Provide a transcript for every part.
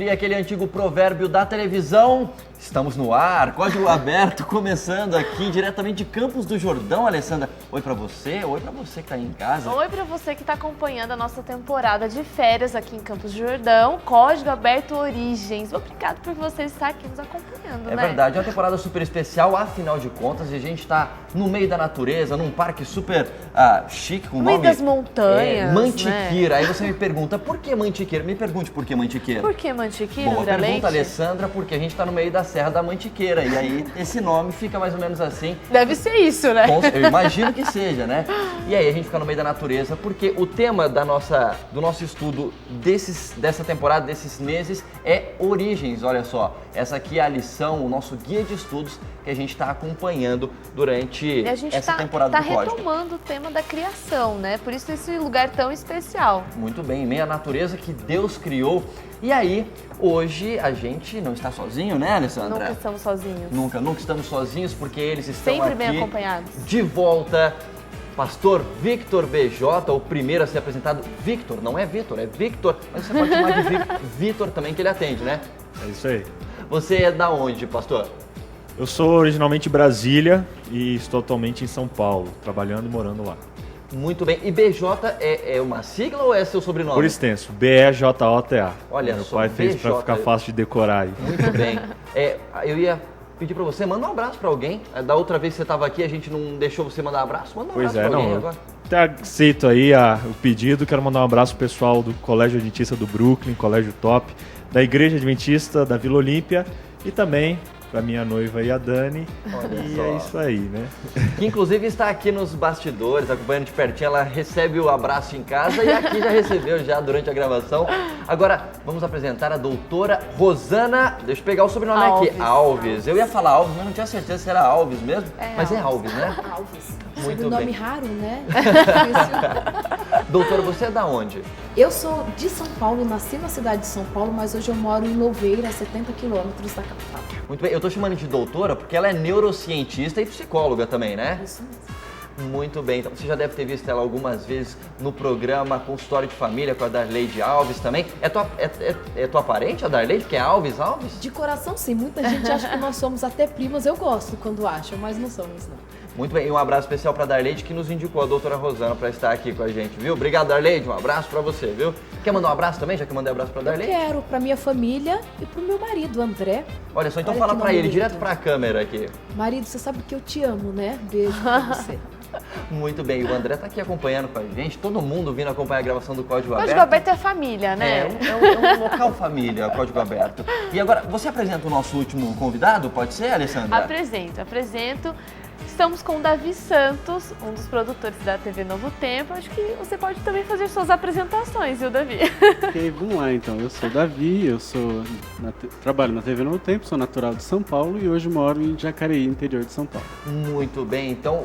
diria aquele antigo provérbio da televisão? Estamos no ar, Código Aberto, começando aqui diretamente de Campos do Jordão, Alessandra. Oi pra você que tá aí em casa. Oi pra você que tá acompanhando a nossa temporada de férias aqui em Campos do Jordão, Código Aberto Origens. Obrigado por você estar aqui nos acompanhando, né? É verdade, é uma temporada super especial, afinal de contas, e a gente tá no meio da natureza, num parque super chique, com o nome... No meio das montanhas, Mantiqueira. né? Aí você me pergunta, por que Mantiqueira? Me pergunte por que Mantiqueira. Por que Mantiqueira, Boa André pergunta, Leite? Alessandra, porque a gente tá no meio da Serra da Mantiqueira, e aí esse nome fica mais ou menos assim. Deve ser isso, né? Eu imagino que seja, né? E aí a gente fica no meio da natureza, porque o tema do nosso estudo dessa temporada, desses meses, é origens, olha só. Essa aqui é a lição, o nosso guia de estudos que a gente está acompanhando durante essa temporada do Código. A gente está retomando o tema da criação, né? Por isso esse lugar tão especial. Muito bem, em meio à natureza que Deus criou. E aí, hoje a gente não está sozinho, né, Alessandra? Nunca estamos sozinhos. Nunca estamos sozinhos, porque eles estão sempre aqui bem acompanhados. De volta. Pastor Victor BJ, o primeiro a ser apresentado. Victor, não é Vitor, é Victor, mas você pode chamar de Vitor também, que ele atende, né? É isso aí. Você é da onde, pastor? Eu sou originalmente de Brasília e estou atualmente em São Paulo, trabalhando e morando lá. Muito bem. E BJ é uma sigla ou é seu sobrenome? Por extenso, B-E-J-O-T-A. Olha Meu só, pai fez BJ. para ficar fácil de decorar aí. Muito bem. Eu ia pedir para você, manda um abraço para alguém. Da outra vez que você estava aqui, a gente não deixou você mandar um abraço. Manda um abraço para alguém agora. Até aceito aí o pedido. Quero mandar um abraço pro pessoal do Colégio Adventista do Brooklyn, Colégio Top, da Igreja Adventista da Vila Olímpia e também pra minha noiva e a Dani. Olha e só. é isso aí, né? Que inclusive está aqui nos bastidores, acompanhando de pertinho. Ela recebe o abraço em casa e aqui já recebeu já durante a gravação. Agora, vamos apresentar a doutora Rosana, deixa eu pegar o sobrenome aqui, Alves. Eu ia falar Alves, mas não tinha certeza se era Alves mesmo, mas é Alves, né? Alves. Muito Sobrenome bem. raro, né? Doutora, você é da onde? Eu sou de São Paulo, nasci na cidade de São Paulo, mas hoje eu moro em Louveira, a 70 quilômetros da capital. Muito bem, eu tô chamando de doutora porque ela é neurocientista e psicóloga também, né? Isso mesmo. Muito bem, então você já deve ter visto ela algumas vezes no programa Consultório de Família com a Darleide Alves também. É tua parente, a Darleide, que é Alves? De coração, sim. Muita gente acha que nós somos até primas. Eu gosto quando acham, mas não somos, não. Muito bem, e um abraço especial para a Darleide, que nos indicou a doutora Rosana para estar aqui com a gente, viu? Obrigado, Darleide, um abraço para você, viu? Quer mandar um abraço também, já que eu mandei um abraço para a Darleide? Eu quero, para minha família e para o meu marido, André. Olha só, então Olha fala que para ele, nome direto lindo. para a câmera aqui. Marido, você sabe que eu te amo, né? Beijo pra você. Muito bem, o André tá aqui acompanhando com a gente, todo mundo vindo acompanhar a gravação do Código Aberto. Código Aberto é família, né? É um local família, Código Aberto. E agora, você apresenta o nosso último convidado, pode ser, Alessandra? Apresento. Estamos com o Davi Santos, um dos produtores da TV Novo Tempo. Acho que você pode também fazer suas apresentações, viu, Davi? Ok, vamos lá então. Eu sou o Davi, trabalho na TV Novo Tempo, sou natural de São Paulo e hoje moro em Jacareí, interior de São Paulo. Muito bem, então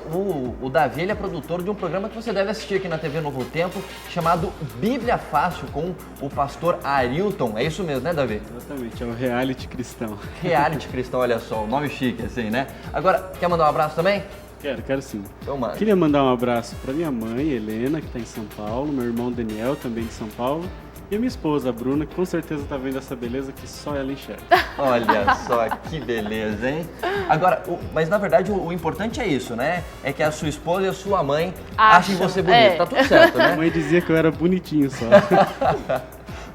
o Davi ele é produtor de um programa que você deve assistir aqui na TV Novo Tempo, chamado Bíblia Fácil, com o pastor Arilton. É isso mesmo, né, Davi? Exatamente, é o reality cristão. Reality cristão, olha só, o nome chique assim, né? Agora, quer mandar um abraço também? Quero sim. Então, mano. Queria mandar um abraço para minha mãe, Helena, que está em São Paulo, meu irmão Daniel, também de São Paulo, e a minha esposa, a Bruna, que com certeza está vendo essa beleza que só ela enxerga. Olha só que beleza, hein? Agora, mas na verdade o importante é isso, né? É que a sua esposa e a sua mãe achem você bonito. Tá tudo certo, né? Minha mãe dizia que eu era bonitinho só.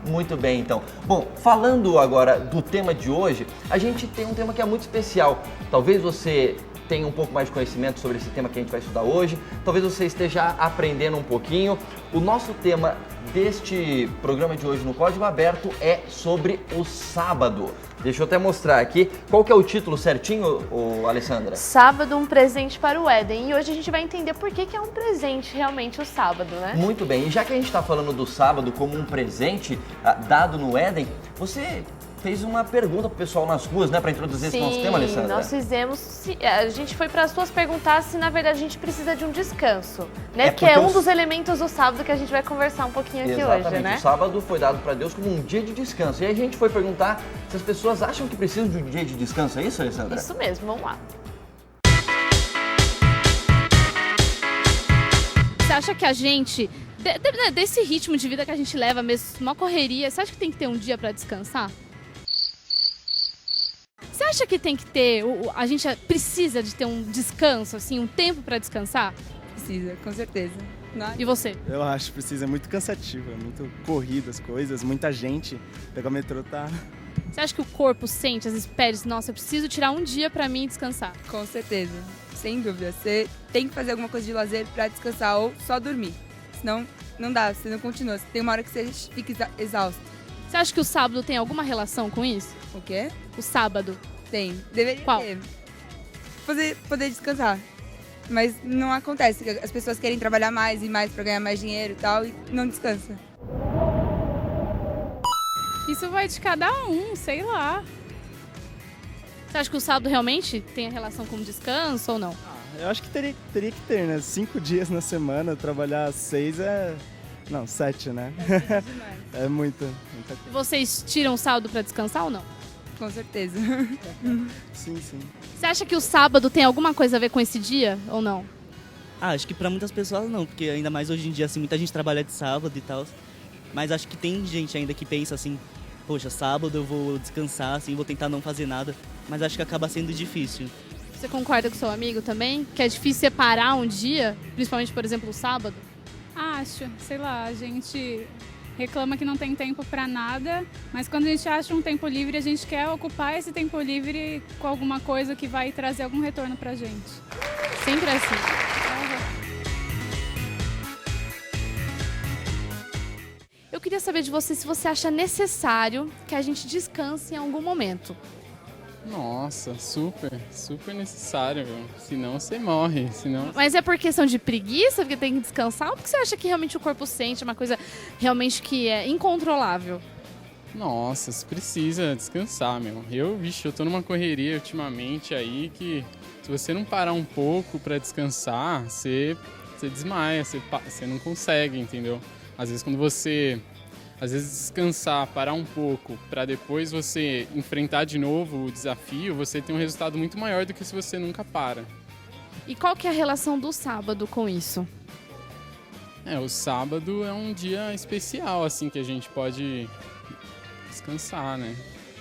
Muito bem, então. Bom, falando agora do tema de hoje, a gente tem um tema que é muito especial. Talvez você tenha um pouco mais de conhecimento sobre esse tema que a gente vai estudar hoje. Talvez você esteja aprendendo um pouquinho. O nosso tema deste programa de hoje no Código Aberto é sobre o sábado. Deixa eu até mostrar aqui. Qual que é o título certinho, Alessandra? Sábado, um presente para o Éden. E hoje a gente vai entender por que é um presente realmente o sábado, né? Muito bem. E já que a gente está falando do sábado como um presente dado no Éden, você fez uma pergunta pro pessoal nas ruas, né, para introduzir esse nosso tema, Alessandra? Nós fizemos. A gente foi para as ruas perguntar se na verdade a gente precisa de um descanso, né? Que é um dos elementos do sábado que a gente vai conversar um pouquinho aqui Exatamente. hoje, né? O sábado foi dado para Deus como um dia de descanso. E aí a gente foi perguntar se as pessoas acham que precisam de um dia de descanso. É isso, Alessandra? Isso mesmo, vamos lá. Você acha que a gente, desse ritmo de vida que a gente leva mesmo, uma correria, você acha que tem que ter um dia para descansar? Você acha que tem que ter, a gente precisa de ter um descanso, assim, um tempo para descansar? Precisa, com certeza. E você? Eu acho que precisa, é muito cansativo, é muito corrida as coisas, muita gente. Pegar o metrô tá... Você acha que o corpo sente, às vezes pede, nossa, eu preciso tirar um dia pra mim descansar? Com certeza, sem dúvida. Você tem que fazer alguma coisa de lazer pra descansar ou só dormir. Senão, não dá, você não continua. Tem uma hora que você fica exausto. Você acha que o sábado tem alguma relação com isso? O quê? O sábado. Tem. Deveria Qual? ter. Poder descansar. Mas não acontece. As pessoas querem trabalhar mais e mais pra ganhar mais dinheiro e tal, e não descansa. Isso vai de cada um, sei lá. Você acha que o sábado realmente tem a relação com o descanso ou não? Eu acho que teria que ter, né? 5 dias na semana, trabalhar 6 é... Não, 7, né? É muita coisa. E vocês tiram o sábado pra descansar ou não? Com certeza. Sim, sim. Você acha que o sábado tem alguma coisa a ver com esse dia ou não? Acho que pra muitas pessoas não, porque ainda mais hoje em dia, assim, muita gente trabalha de sábado e tal. Mas acho que tem gente ainda que pensa assim, poxa, sábado eu vou descansar, assim, vou tentar não fazer nada. Mas acho que acaba sendo difícil. Você concorda com seu amigo também? Que é difícil separar um dia, principalmente, por exemplo, o sábado? Acho, sei lá, a gente reclama que não tem tempo pra nada, mas quando a gente acha um tempo livre, a gente quer ocupar esse tempo livre com alguma coisa que vai trazer algum retorno pra gente. Sempre assim. Eu queria saber de você se você acha necessário que a gente descanse em algum momento. Nossa, super necessário, viu? Senão você morre, senão... Mas é por questão de preguiça, porque tem que descansar, ou porque você acha que realmente o corpo sente uma coisa realmente que é incontrolável? Nossa, você precisa descansar, meu. Eu tô numa correria ultimamente aí que se você não parar um pouco pra descansar, você desmaia, você não consegue, entendeu? Às vezes quando você... Às vezes descansar, parar um pouco, para depois você enfrentar de novo o desafio, você tem um resultado muito maior do que se você nunca para. E qual que é a relação do sábado com isso? O sábado é um dia especial, assim, que a gente pode descansar, né?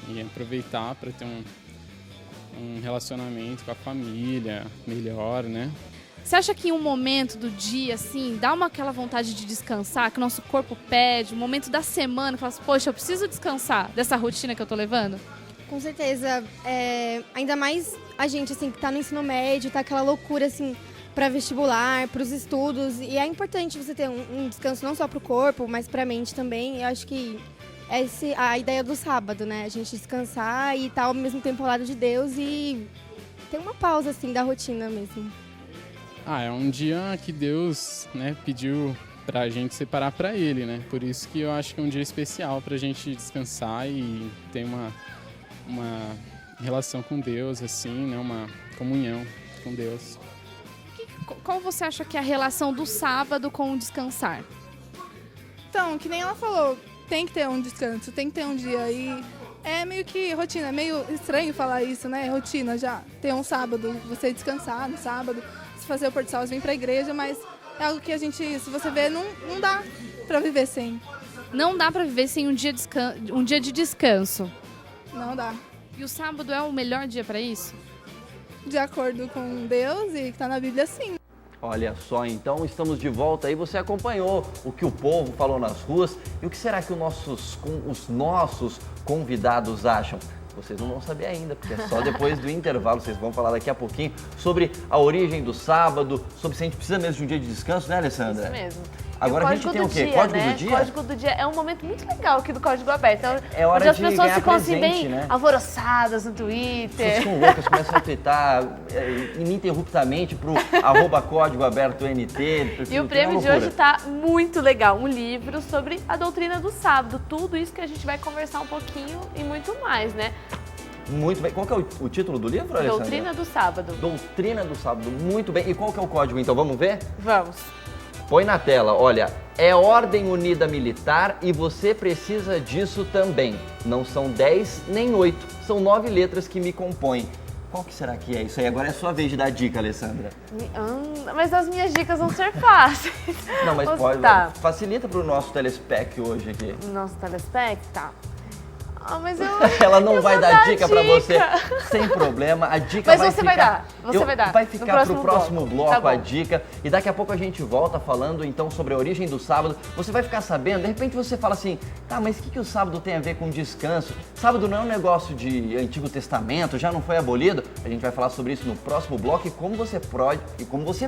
E aproveitar para ter um relacionamento com a família melhor, né? Você acha que em um momento do dia, assim, dá aquela vontade de descansar, que o nosso corpo pede, um momento da semana, que fala assim, poxa, eu preciso descansar dessa rotina que eu tô levando? Com certeza. Ainda mais a gente, assim, que tá no ensino médio, tá aquela loucura, assim, para vestibular, para os estudos. E é importante você ter um descanso não só pro corpo, mas pra mente também. Eu acho que essa é a ideia do sábado, né? A gente descansar e estar ao mesmo tempo ao lado de Deus e ter uma pausa, assim, da rotina mesmo. É um dia que Deus, né, pediu pra gente separar pra Ele, né? Por isso que eu acho que é um dia especial pra gente descansar e ter uma relação com Deus, assim, né? Uma comunhão com Deus. Qual você acha que é a relação do sábado com o descansar? Então, que nem ela falou, tem que ter um descanso, tem que ter um dia aí. É meio que rotina, é meio estranho falar isso, né? Rotina já. Ter um sábado, você descansar no sábado, fazer o Pôr do Sol, vir pra igreja, mas é algo que a gente, se você ver, não dá pra viver sem. Não dá pra viver sem um dia de descanso? Não dá. E o sábado é o melhor dia pra isso? De acordo com Deus e que tá na Bíblia, sim. Olha só, então estamos de volta aí. Você acompanhou o que o povo falou nas ruas e o que será que os nossos convidados acham? Vocês não vão saber ainda, porque é só depois do intervalo. Vocês vão falar daqui a pouquinho sobre a origem do sábado, sobre se a gente precisa mesmo de um dia de descanso, né, Alessandra? Isso mesmo. Agora a gente tem o quê? Dia, Código né? do dia? Código do dia é um momento muito legal aqui do Código Aberto. Então, é hora onde as de pessoas ficam assim presente, bem né? alvoroçadas no Twitter. Pessoas ficam loucas, começam a twittar ininterruptamente pro @Código Aberto NT. E o prêmio de hoje tá muito legal. Um livro sobre a doutrina do sábado. Tudo isso que a gente vai conversar um pouquinho e muito mais, né? Muito bem. Qual que é o título do livro, Alessandra? Doutrina do Sábado. Doutrina do Sábado. Muito bem. E qual que é o código, então? Vamos ver? Vamos. Põe na tela. Olha, é Ordem Unida Militar e você precisa disso também. Não são 10 nem 8, são 9 letras que me compõem. Qual que será que é isso aí? Agora é a sua vez de dar dica, Alessandra. Mas as minhas dicas vão ser fáceis. Não, mas pode. Tá. Facilita pro nosso telespec hoje aqui. Nosso telespec, tá. Ah, mas eu... Ela não eu vai vou dar dica pra você, dica. sem problema. A dica Mas vai você ficar... vai dar, você vai dar. Vai No ficar pro próximo bloco Tá bom. a dica. E daqui a pouco a gente volta falando então sobre a origem do sábado. Você vai ficar sabendo, de repente você fala assim, tá, mas o que o sábado tem a ver com descanso? Sábado não é um negócio de Antigo Testamento, já não foi abolido? A gente vai falar sobre isso no próximo bloco e como você pode, como você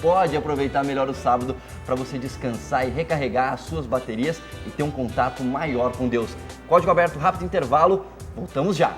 pode aproveitar melhor o sábado para você descansar e recarregar as suas baterias e ter um contato maior com Deus. Código aberto, rápido intervalo, voltamos já.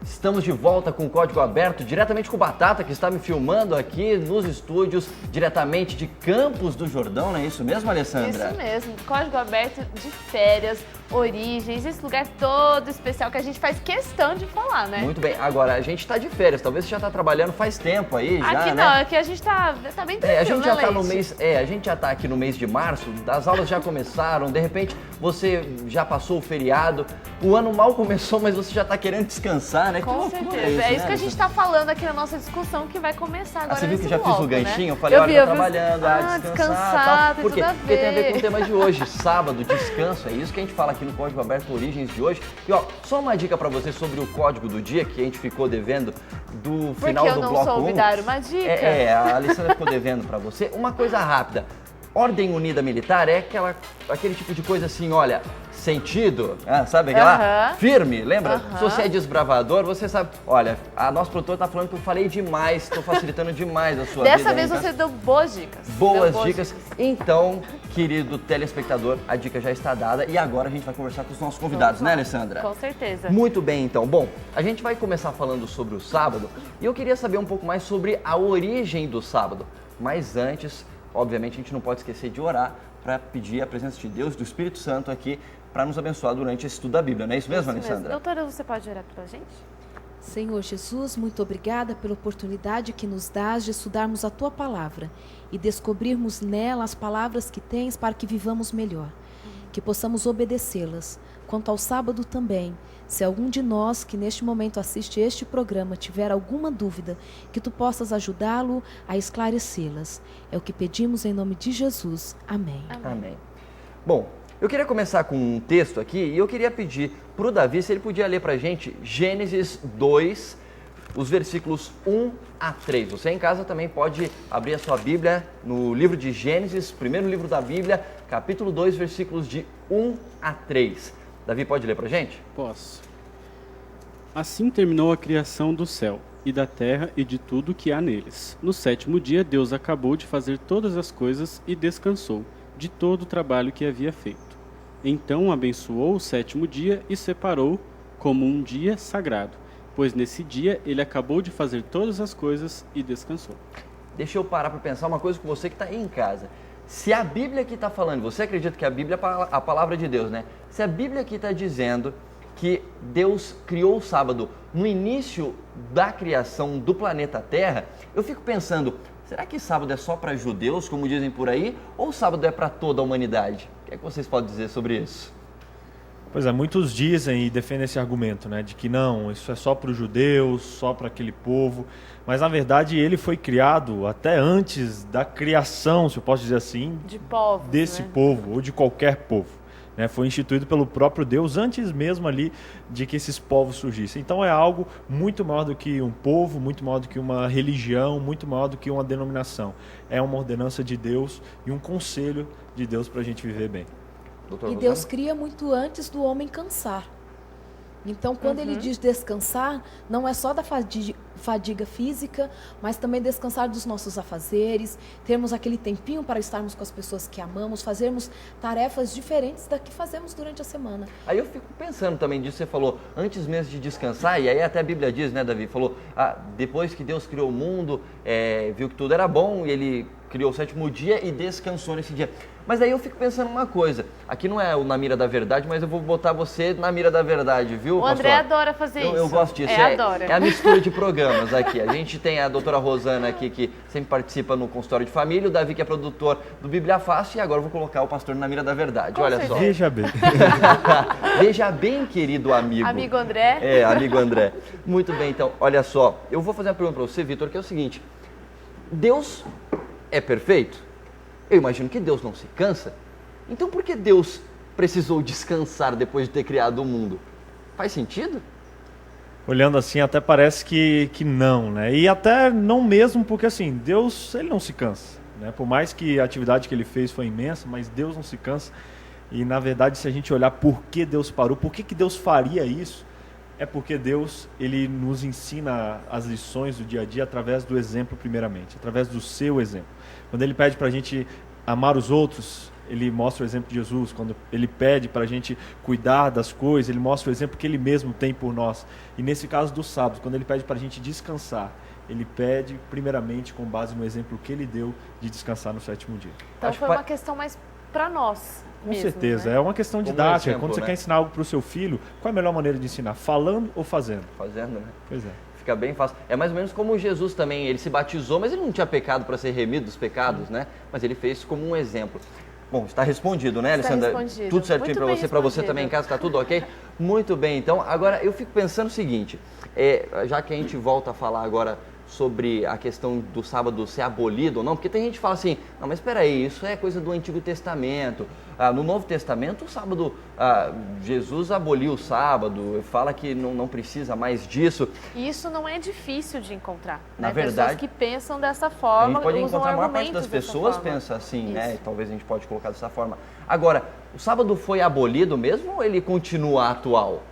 Estamos de volta com o Código Aberto, diretamente com o Batata, que está me filmando aqui nos estúdios, diretamente de Campos do Jordão, não é isso mesmo, Alessandra? Isso mesmo, Código Aberto de férias, origens, esse lugar todo especial que a gente faz questão de falar, né? Muito bem, agora a gente está de férias, talvez você já está trabalhando faz tempo aí, já, aqui né? não, aqui a gente tá bem tranquilo, A gente já né, tá no Leite? mês, a gente já tá aqui no mês de março, as aulas já começaram, de repente você já passou o feriado, o ano mal começou, mas você já tá querendo descansar, né? Com certeza, é isso que a gente tá falando aqui na nossa discussão que vai começar agora. Você viu que nesse já bloco, fiz o né? ganchinho? Eu falei, olha, tô trabalhando, descansar, tal. Por quê? tem tudo a Porque tem a ver ver. com o tema de hoje, sábado, descanso, é isso que a gente fala aqui no Código Aberto Origens de hoje. E ó, só uma dica pra você sobre o código do dia que a gente ficou devendo do final do bloco 1. Porque eu não soube dar uma dica. A Alessandra ficou devendo pra você. Uma coisa rápida, Ordem Unida Militar é aquele tipo de coisa assim, olha, sentido, sabe aquela? Firme, lembra? Se você é desbravador, você sabe, olha, a nossa produtora tá falando que eu falei demais, tô facilitando demais a sua vida. Dessa vez você deu boas dicas. Boas dicas. Então, querido telespectador, a dica já está dada e agora a gente vai conversar com os nossos convidados, né, Alessandra? Com certeza. Muito bem, então. Bom, a gente vai começar falando sobre o sábado e eu queria saber um pouco mais sobre a origem do sábado. Mas antes, obviamente, a gente não pode esquecer de orar para pedir a presença de Deus, do Espírito Santo aqui, para nos abençoar durante esse estudo da Bíblia. Não é isso mesmo, Alessandra? Doutora, você pode orar pra gente? Senhor Jesus, muito obrigada pela oportunidade que nos dás de estudarmos a Tua Palavra e descobrirmos nela as palavras que Tens para que vivamos melhor, que possamos obedecê-las. Quanto ao sábado também, se algum de nós que neste momento assiste este programa tiver alguma dúvida, que Tu possas ajudá-lo a esclarecê-las. É o que pedimos em nome de Jesus. Amém. Amém. Bom, eu queria começar com um texto aqui e eu queria pedir para o Davi se ele podia ler para a gente Gênesis 2, os versículos 1 a 3. Você em casa também pode abrir a sua Bíblia no livro de Gênesis, primeiro livro da Bíblia, capítulo 2, versículos de 1 a 3. Davi, pode ler para a gente? Posso. Assim terminou a criação do céu e da terra e de tudo que há neles. No sétimo dia, Deus acabou de fazer todas as coisas e descansou de todo o trabalho que havia feito. Então abençoou o sétimo dia e separou como um dia sagrado, pois nesse dia ele acabou de fazer todas as coisas e descansou. Deixa eu parar para pensar uma coisa com você que está aí em casa. Se a Bíblia aqui está falando, você acredita que a Bíblia é a palavra de Deus, né? Se a Bíblia aqui está dizendo que Deus criou o sábado no início da criação do planeta Terra, eu fico pensando, será que sábado é só para judeus, como dizem por aí, ou sábado é para toda a humanidade? O que é que vocês podem dizer sobre isso? Pois é, muitos dizem e defendem esse argumento, né, de que não, isso é só para os judeus, só para aquele povo, mas na verdade ele foi criado até antes da criação, se eu posso dizer assim, de povos, desse né? povo ou de qualquer povo. Né, foi instituído pelo próprio Deus antes mesmo ali de que esses povos surgissem. Então é algo muito maior do que um povo, muito maior do que uma religião, muito maior do que uma denominação. É uma ordenança de Deus e um conselho de Deus para a gente viver bem. Doutor E Deus cria muito antes do homem cansar. Então, quando ele diz descansar, não é só da fadiga física, mas também descansar dos nossos afazeres, termos aquele tempinho para estarmos com as pessoas que amamos, fazermos tarefas diferentes da que fazemos durante a semana. Aí eu fico pensando também disso, você falou, antes mesmo de descansar, e aí até a Bíblia diz, né, Davi, falou, depois que Deus criou o mundo, viu que tudo era bom, e ele criou o sétimo dia e descansou nesse dia. Mas aí eu fico pensando uma coisa, aqui não é o Na Mira da Verdade, mas eu vou botar você na mira da verdade, viu, O pastor? André adora fazer isso. Eu gosto disso, adora. É a mistura de programas aqui. A gente tem a doutora Rosana aqui, que sempre participa no consultório de família, o Davi, que é produtor do Bíblia Fácil, e agora eu vou colocar o pastor na mira da verdade. Olha só. Veja bem. Veja bem, querido amigo. Amigo André. É, amigo André. Muito bem, então, olha só. Eu vou fazer uma pergunta para você, Vitor, que é o seguinte. Deus é perfeito? Eu imagino que Deus não se cansa. Então por que Deus precisou descansar depois de ter criado o mundo? Faz sentido? Olhando assim, até parece que não, né? E até não mesmo, porque assim, Deus, ele não se cansa, né? Por mais que a atividade que ele fez foi imensa, mas Deus não se cansa. E na verdade, se a gente olhar por que Deus parou, por que Deus faria isso, é porque Deus, ele nos ensina as lições do dia a dia através do exemplo primeiramente, através do seu exemplo. Quando ele pede para a gente amar os outros, ele mostra o exemplo de Jesus. Quando ele pede para a gente cuidar das coisas, ele mostra o exemplo que ele mesmo tem por nós. E nesse caso do sábado, quando ele pede para a gente descansar, ele pede primeiramente com base no exemplo que ele deu de descansar no 7º dia. Então foi uma questão mais para nós. Com mesmo, certeza, né? é uma questão Como didática. exemplo, Quando você né? quer ensinar algo para o seu filho, qual é a melhor maneira de ensinar? Falando ou fazendo? Fazendo, né? Pois é. Fica bem fácil. É mais ou menos como Jesus também, ele se batizou, mas ele não tinha pecado para ser remido dos pecados, né? Mas ele fez como um exemplo. Bom, está respondido, né, Alessandra? Está respondido. Tudo certinho para você respondido. também em casa, está tudo ok? Muito bem, então. Agora, eu fico pensando o seguinte, já que a gente volta a falar agora sobre a questão do sábado ser abolido ou não, porque tem gente que fala assim, não, mas espera aí, isso é coisa do Antigo Testamento. No Novo Testamento, o sábado, Jesus aboliu o sábado, fala que não precisa mais disso. E isso não é difícil de encontrar. Na né? verdade, pessoas que pensam dessa a forma, gente pode usam encontrar a maior parte das argumentos dessa pessoas forma. pensa assim, Isso. né? Talvez a gente pode colocar dessa forma. Agora, o sábado foi abolido mesmo ou ele continua atual?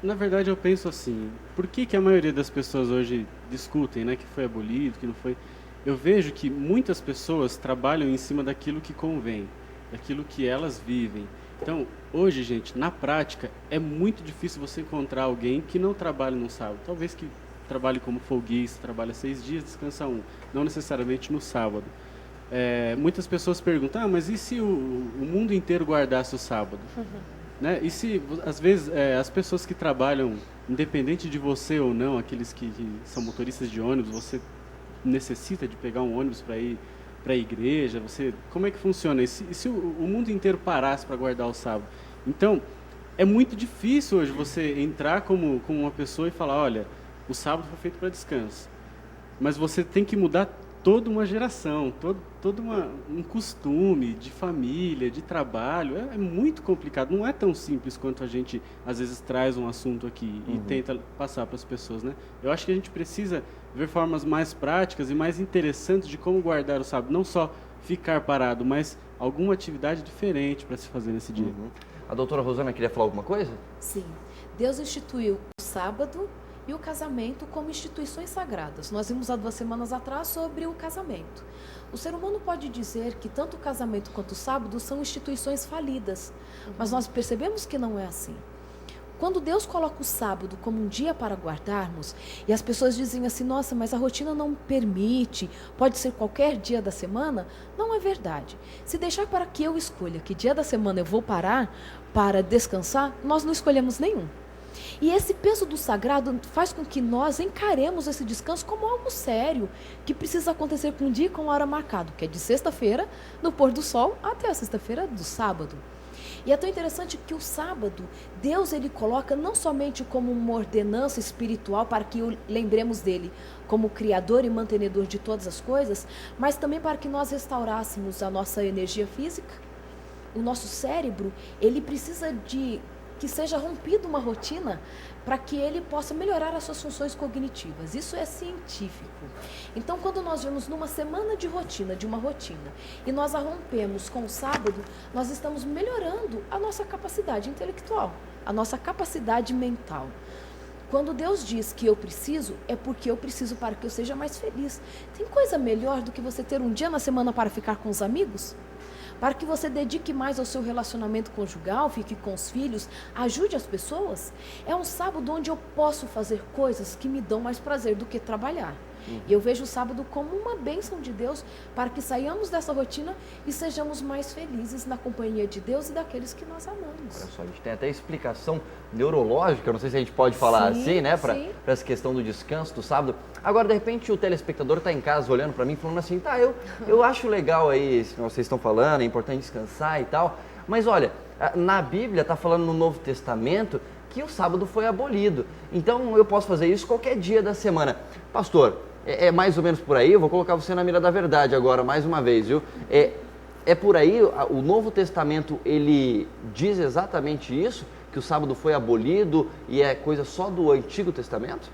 Na verdade, eu penso assim, por que a maioria das pessoas hoje discutem, né, que foi abolido, que não foi? Eu vejo que muitas pessoas trabalham em cima daquilo que convém, daquilo que elas vivem. Então, hoje, gente, na prática, é muito difícil você encontrar alguém que não trabalhe no sábado. Talvez que trabalhe como folguista, trabalha 6 dias, descansa 1, não necessariamente no sábado. Muitas pessoas perguntam, mas e se o mundo inteiro guardasse o sábado? Né? E se, às vezes, as pessoas que trabalham, independente de você ou não, aqueles que são motoristas de ônibus, você necessita de pegar um ônibus para ir para a igreja, como é que funciona? E se o mundo inteiro parasse para guardar o sábado? Então, é muito difícil hoje você entrar como uma pessoa e falar, olha, o sábado foi feito para descanso. Mas você tem que mudar toda uma geração, todo um costume de família, de trabalho. É muito complicado, não é tão simples quanto a gente às vezes traz um assunto aqui e tenta passar para as pessoas, né? Eu acho que a gente precisa ver formas mais práticas e mais interessantes de como guardar o sábado, não só ficar parado, mas alguma atividade diferente para se fazer nesse dia. A doutora Rosana queria falar alguma coisa? Sim. Deus instituiu o sábado e o casamento como instituições sagradas. Nós vimos há 2 semanas atrás sobre o casamento. O ser humano pode dizer que tanto o casamento quanto o sábado são instituições falidas, mas nós percebemos que não é assim. Quando Deus coloca o sábado como um dia para guardarmos, e as pessoas dizem assim, nossa, mas a rotina não permite, pode ser qualquer dia da semana, não é verdade. Se deixar para que eu escolha que dia da semana eu vou parar para descansar, nós não escolhemos nenhum. E esse peso do sagrado faz com que nós encaremos esse descanso como algo sério, que precisa acontecer com um dia e com hora marcado, que é de sexta-feira, no pôr do sol, até a sexta-feira do sábado. E é tão interessante que o sábado, Deus ele coloca não somente como uma ordenança espiritual para que lembremos dele como criador e mantenedor de todas as coisas, mas também para que nós restaurássemos a nossa energia física. O nosso cérebro, ele precisa de que seja rompida uma rotina para que ele possa melhorar as suas funções cognitivas. Isso é científico. Então, quando nós vemos numa semana de uma rotina, e nós a rompemos com o sábado, nós estamos melhorando a nossa capacidade intelectual, a nossa capacidade mental. Quando Deus diz que eu preciso, é porque eu preciso para que eu seja mais feliz. Tem coisa melhor do que você ter um dia na semana para ficar com os amigos? Para que você dedique mais ao seu relacionamento conjugal, fique com os filhos, ajude as pessoas? É um sábado onde eu posso fazer coisas que me dão mais prazer do que trabalhar. E eu vejo o sábado como uma bênção de Deus para que saiamos dessa rotina e sejamos mais felizes na companhia de Deus e daqueles que nós amamos. Olha só, a gente tem até explicação neurológica, não sei se a gente pode falar Sim, assim, né, para sim. essa questão do descanso do sábado. Agora, de repente, o telespectador está em casa olhando para mim, falando assim, tá, eu acho legal aí isso que vocês estão falando, é importante descansar e tal, mas olha, na Bíblia está falando no Novo Testamento que o sábado foi abolido. Então eu posso fazer isso qualquer dia da semana. Pastor, é mais ou menos por aí? Eu vou colocar você na mira da verdade agora, mais uma vez, viu? É por aí, o Novo Testamento, ele diz exatamente isso? Que o sábado foi abolido e é coisa só do Antigo Testamento?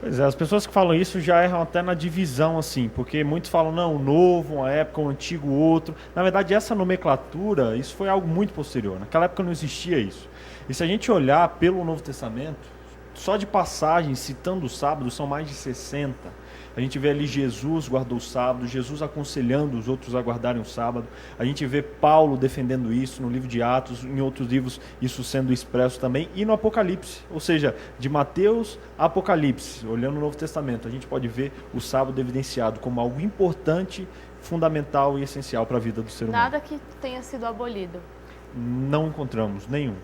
Pois é, as pessoas que falam isso já erram até na divisão, assim, porque muitos falam, não, o novo, uma época, o antigo, outro. Na verdade, essa nomenclatura, isso foi algo muito posterior. Naquela época não existia isso. E se a gente olhar pelo Novo Testamento, só de passagens citando o sábado são mais de 60. A gente vê ali Jesus guardou o sábado, Jesus aconselhando os outros a guardarem o sábado. A gente vê Paulo defendendo isso no livro de Atos, em outros livros isso sendo expresso também, e no Apocalipse. Ou seja, de Mateus a Apocalipse, olhando o Novo Testamento, a gente pode ver o sábado evidenciado como algo importante, fundamental e essencial para a vida do ser humano. Nada que tenha sido abolido. Não encontramos nenhum.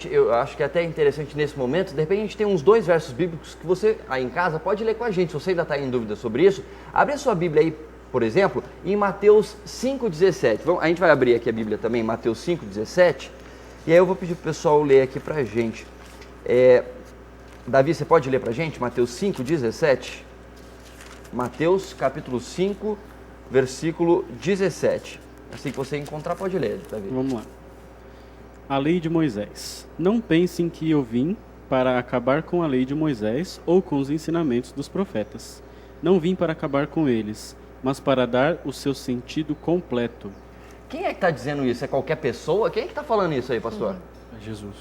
Eu acho que é até interessante nesse momento, de repente a gente tem uns 2 versos bíblicos que você aí em casa pode ler com a gente, se você ainda está em dúvida sobre isso. Abre a sua Bíblia aí, por exemplo, em Mateus 5,17. A gente vai abrir aqui a Bíblia também, Mateus 5,17, e aí eu vou pedir para o pessoal ler aqui para a gente. Davi, você pode ler para a gente, Mateus 5,17? Mateus capítulo 5, versículo 17. Assim que você encontrar, pode ler, Davi. Vamos lá. A lei de Moisés. Não pensem que eu vim para acabar com a lei de Moisés ou com os ensinamentos dos profetas. Não vim para acabar com eles, mas para dar o seu sentido completo. Quem é que está dizendo isso? É qualquer pessoa? Quem é que está falando isso aí, pastor? Jesus.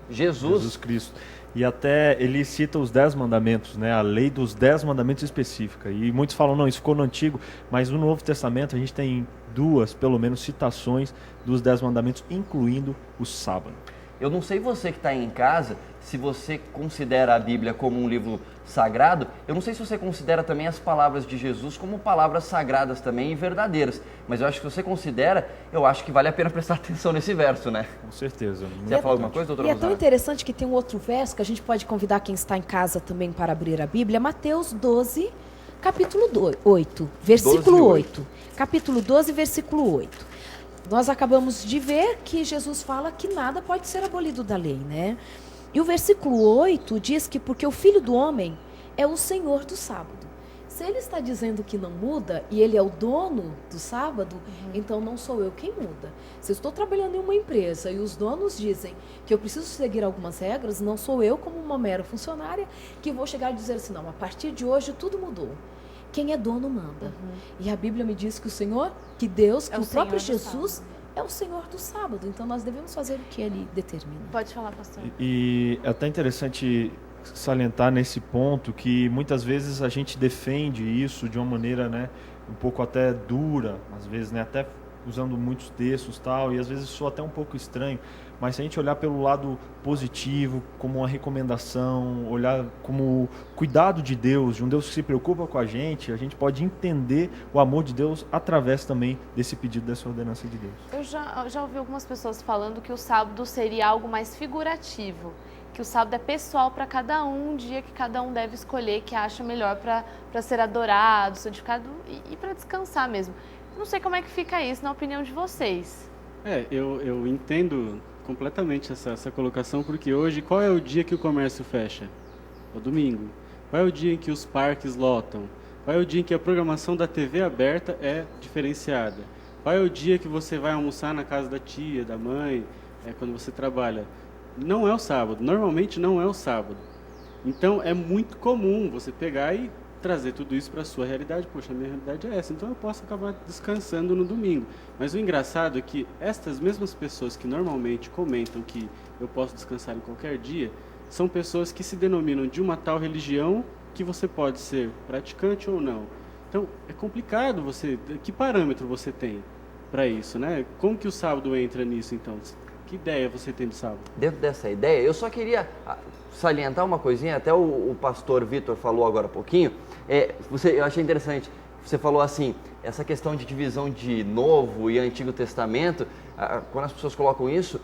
Jesus Cristo. E até ele cita os 10 mandamentos, né? A lei dos 10 mandamentos específica. E muitos falam, não, isso ficou no Antigo, mas no Novo Testamento a gente tem 2, pelo menos, citações dos 10 mandamentos, incluindo o sábado. Eu não sei você que está aí em casa, se você considera a Bíblia como um livro sagrado, eu não sei se você considera também as palavras de Jesus como palavras sagradas também e verdadeiras, mas eu acho que se você considera, eu acho que vale a pena prestar atenção nesse verso, né? Com certeza. Você ia falar alguma coisa, doutora E é Rosana? tão interessante que tem um outro verso que a gente pode convidar quem está em casa também para abrir a Bíblia, Mateus 12, capítulo 8, versículo 8. Capítulo 12, versículo 8. Nós acabamos de ver que Jesus fala que nada pode ser abolido da lei, né? E o versículo 8 diz que porque o Filho do Homem é o Senhor do sábado. Se ele está dizendo que não muda e ele é o dono do sábado, então não sou eu quem muda. Se eu estou trabalhando em uma empresa e os donos dizem que eu preciso seguir algumas regras, não sou eu como uma mera funcionária que vou chegar e dizer assim, não, a partir de hoje tudo mudou. Quem é dono manda. E a Bíblia me diz que o Senhor, que Deus, que o próprio Jesus é o Senhor do sábado. Então nós devemos fazer o que ele determina. Pode falar, pastor. E é até interessante salientar nesse ponto que muitas vezes a gente defende isso de uma maneira, né, um pouco até dura, às vezes, né, até usando muitos textos e tal, e às vezes soa até um pouco estranho, mas se a gente olhar pelo lado positivo, como uma recomendação, olhar como cuidado de Deus, de um Deus que se preocupa com a gente pode entender o amor de Deus através também desse pedido, dessa ordenança de Deus. Eu já ouvi algumas pessoas falando que o sábado seria algo mais figurativo, que o sábado é pessoal para cada um dia que cada um deve escolher, que acha melhor para ser adorado, santificado e para descansar mesmo. Não sei como é que fica isso na opinião de vocês. Eu entendo completamente essa colocação, porque hoje qual é o dia que o comércio fecha? O domingo. Qual é o dia em que os parques lotam? Qual é o dia em que a programação da TV aberta é diferenciada? Qual é o dia que você vai almoçar na casa da tia, da mãe, quando você trabalha? Não é o sábado, normalmente não é o sábado. Então é muito comum você pegar e trazer tudo isso para a sua realidade. Poxa, a minha realidade é essa, então eu posso acabar descansando no domingo. Mas o engraçado é que estas mesmas pessoas que normalmente comentam que eu posso descansar em qualquer dia, são pessoas que se denominam de uma tal religião que você pode ser praticante ou não. Então é complicado que parâmetro você tem para isso, né? Como que o sábado entra nisso então? Que ideia você tem do sábado? Dentro dessa ideia, eu só queria salientar uma coisinha, até o pastor Vitor falou agora há pouquinho, eu achei interessante, você falou assim, essa questão de divisão de Novo e Antigo Testamento, quando as pessoas colocam isso,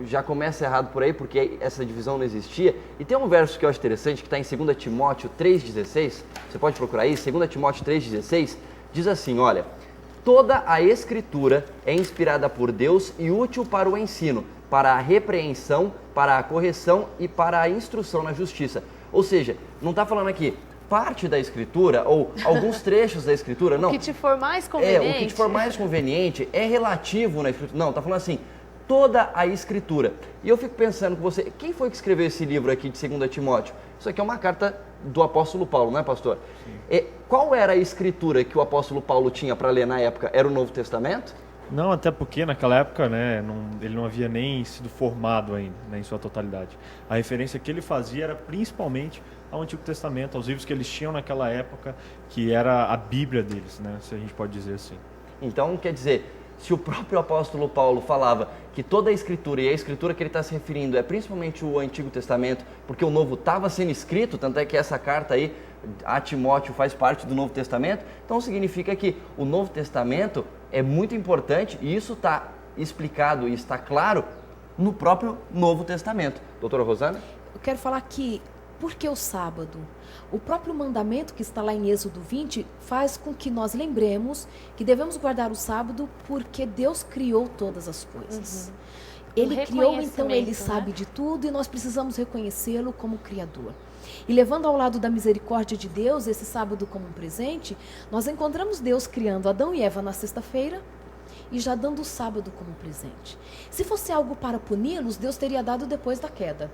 já começa errado por aí, porque essa divisão não existia. E tem um verso que eu acho interessante, que está em 2 Timóteo 3,16, você pode procurar aí, 2 Timóteo 3,16, diz assim, olha, toda a Escritura é inspirada por Deus e útil para o ensino, para a repreensão, para a correção e para a instrução na justiça. Ou seja, não está falando aqui parte da Escritura ou alguns trechos da Escritura, não. O que te for mais conveniente. O que te for mais conveniente é relativo na Escritura. Não, está falando assim, toda a Escritura. E eu fico pensando com você, quem foi que escreveu esse livro aqui de 2 Timóteo? Isso aqui é uma carta do apóstolo Paulo, não é, pastor? Qual era a Escritura que o apóstolo Paulo tinha para ler na época? Era o Novo Testamento? Não, até porque naquela época, né, ele não havia nem sido formado ainda, né, em sua totalidade. A referência que ele fazia era principalmente ao Antigo Testamento, aos livros que eles tinham naquela época, que era a Bíblia deles, né, se a gente pode dizer assim. Então, quer dizer, se o próprio apóstolo Paulo falava que toda a Escritura, e a Escritura que ele está se referindo é principalmente o Antigo Testamento, porque o Novo estava sendo escrito, tanto é que essa carta aí a Timóteo faz parte do Novo Testamento, então significa que o Novo Testamento é muito importante e isso está explicado e está claro no próprio Novo Testamento. Doutora Rosana? Eu quero falar que, por que o sábado? O próprio mandamento que está lá em Êxodo 20 faz com que nós lembremos que devemos guardar o sábado porque Deus criou todas as coisas. Ele criou, então ele sabe de tudo e nós precisamos reconhecê-lo como Criador. E levando ao lado da misericórdia de Deus, esse sábado como um presente, nós encontramos Deus criando Adão e Eva na sexta-feira e já dando o sábado como presente. Se fosse algo para puni-los, Deus teria dado depois da queda.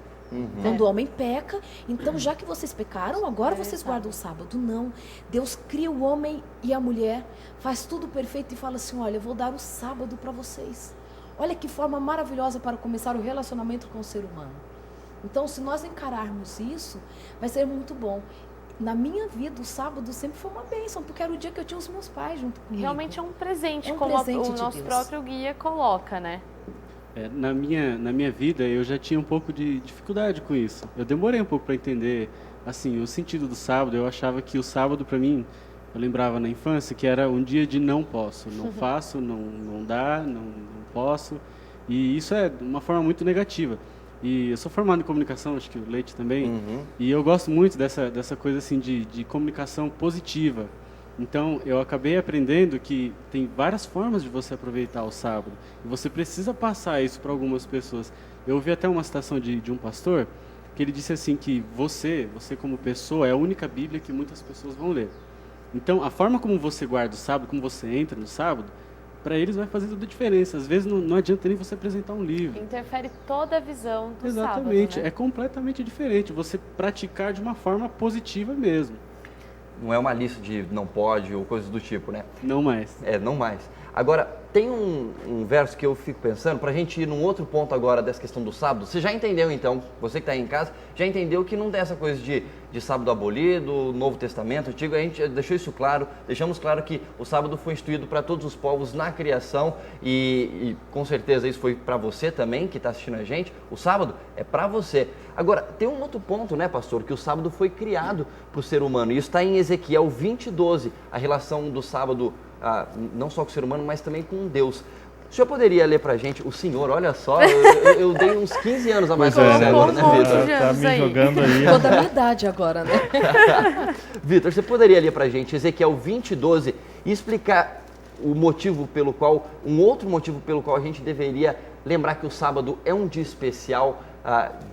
Quando o homem peca, então já que vocês pecaram, agora vocês guardam o sábado. Não, Deus cria o homem e a mulher, faz tudo perfeito e fala assim, olha, eu vou dar o sábado para vocês. Olha que forma maravilhosa para começar o relacionamento com o ser humano. Então, se nós encararmos isso, vai ser muito bom. Na minha vida, o sábado sempre foi uma bênção, porque era o dia que eu tinha os meus pais junto comigo. Realmente é um presente, como presente o nosso próprio guia coloca, né? Na minha vida, eu já tinha um pouco de dificuldade com isso. Eu demorei um pouco para entender, assim, o sentido do sábado. Eu achava que o sábado, para mim, eu lembrava na infância que era um dia de não posso, não faço, não dá, não posso. E isso é uma forma muito negativa. E eu sou formado em comunicação, acho que o Leite também, e eu gosto muito dessa coisa assim de comunicação positiva. Então, eu acabei aprendendo que tem várias formas de você aproveitar o sábado, e você precisa passar isso para algumas pessoas. Eu ouvi até uma citação de um pastor, que ele disse assim que você como pessoa, é a única Bíblia que muitas pessoas vão ler. Então, a forma como você guarda o sábado, como você entra no sábado, para eles vai fazer toda a diferença. Às vezes não adianta nem você apresentar um livro. Interfere toda a visão do Exatamente, sábado, né? É completamente diferente. Você praticar de uma forma positiva mesmo. Não é uma lista de não pode ou coisas do tipo, né? Não mais. Não mais. Agora, tem um verso que eu fico pensando, para a gente ir num outro ponto agora dessa questão do sábado. Você já entendeu, então, você que está aí em casa, já entendeu que não tem essa coisa de sábado abolido, Novo Testamento, Antigo. A gente deixou isso claro, deixamos claro que o sábado foi instituído para todos os povos na criação e com certeza isso foi para você também, que está assistindo a gente. O sábado é para você. Agora, tem um outro ponto, né, pastor, que o sábado foi criado para o ser humano. E isso está em Ezequiel 20:12, a relação do sábado não só com o ser humano, mas também com Deus. O senhor poderia ler pra gente, o senhor, olha só, eu dei uns 15 anos a mais pra você agora, né, Vitor? Tá me jogando aí. Toda a minha idade agora, né? Vitor, você poderia ler pra gente Ezequiel 20:12 e explicar o motivo pelo qual, um outro motivo pelo qual a gente deveria lembrar que o sábado é um dia especial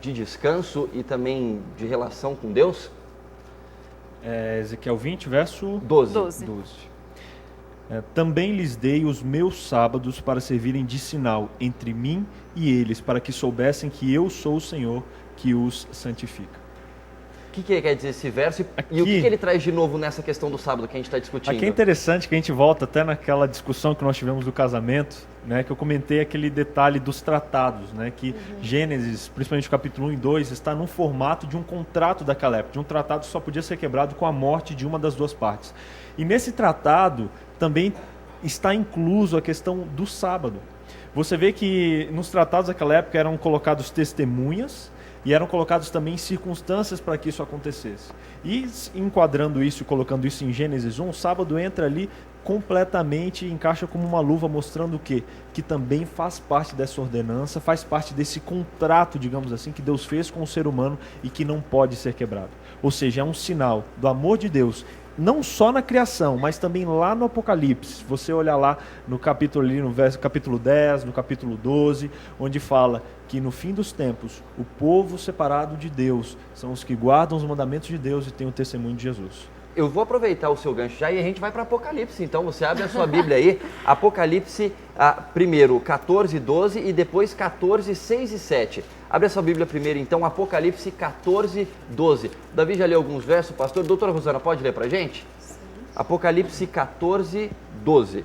de descanso e também de relação com Deus? Ezequiel 20, verso 12. Também lhes dei os meus sábados para servirem de sinal entre mim e eles, para que soubessem que eu sou o Senhor que os santifica. O que quer dizer esse verso e o que ele traz de novo nessa questão do sábado que a gente está discutindo? Aqui é interessante que a gente volta até naquela discussão que nós tivemos do casamento, né, que eu comentei aquele detalhe dos tratados, né, que Gênesis, principalmente o capítulo 1 e 2, está no formato de um contrato daquela época, de um tratado que só podia ser quebrado com a morte de uma das duas partes. E nesse tratado também está incluso a questão do sábado. você vê que nos tratados daquela época eram colocados testemunhas e eram colocados também circunstâncias para que isso acontecesse. E enquadrando isso e colocando isso em Gênesis 1, o sábado entra ali completamente, encaixa como uma luva, mostrando o quê? Que também faz parte dessa ordenança, faz parte desse contrato, digamos assim, que Deus fez com o ser humano e que não pode ser quebrado. Ou seja, é um sinal do amor de Deus, não só na criação, mas também lá no Apocalipse. Se você olhar lá no capítulo, ali no capítulo 10, no capítulo 12, onde fala que no fim dos tempos, o povo separado de Deus são os que guardam os mandamentos de Deus e têm o testemunho de Jesus. Eu vou aproveitar o seu gancho já e a gente vai para Apocalipse. Então você abre a sua Bíblia aí, Apocalipse, primeiro 14, 12 e depois 14, 6 e 7. Abre a sua Bíblia primeiro então, Apocalipse 14, 12. Davi já leu alguns versos, pastor. Doutora Rosana, pode ler para a gente? Sim. Apocalipse 14, 12.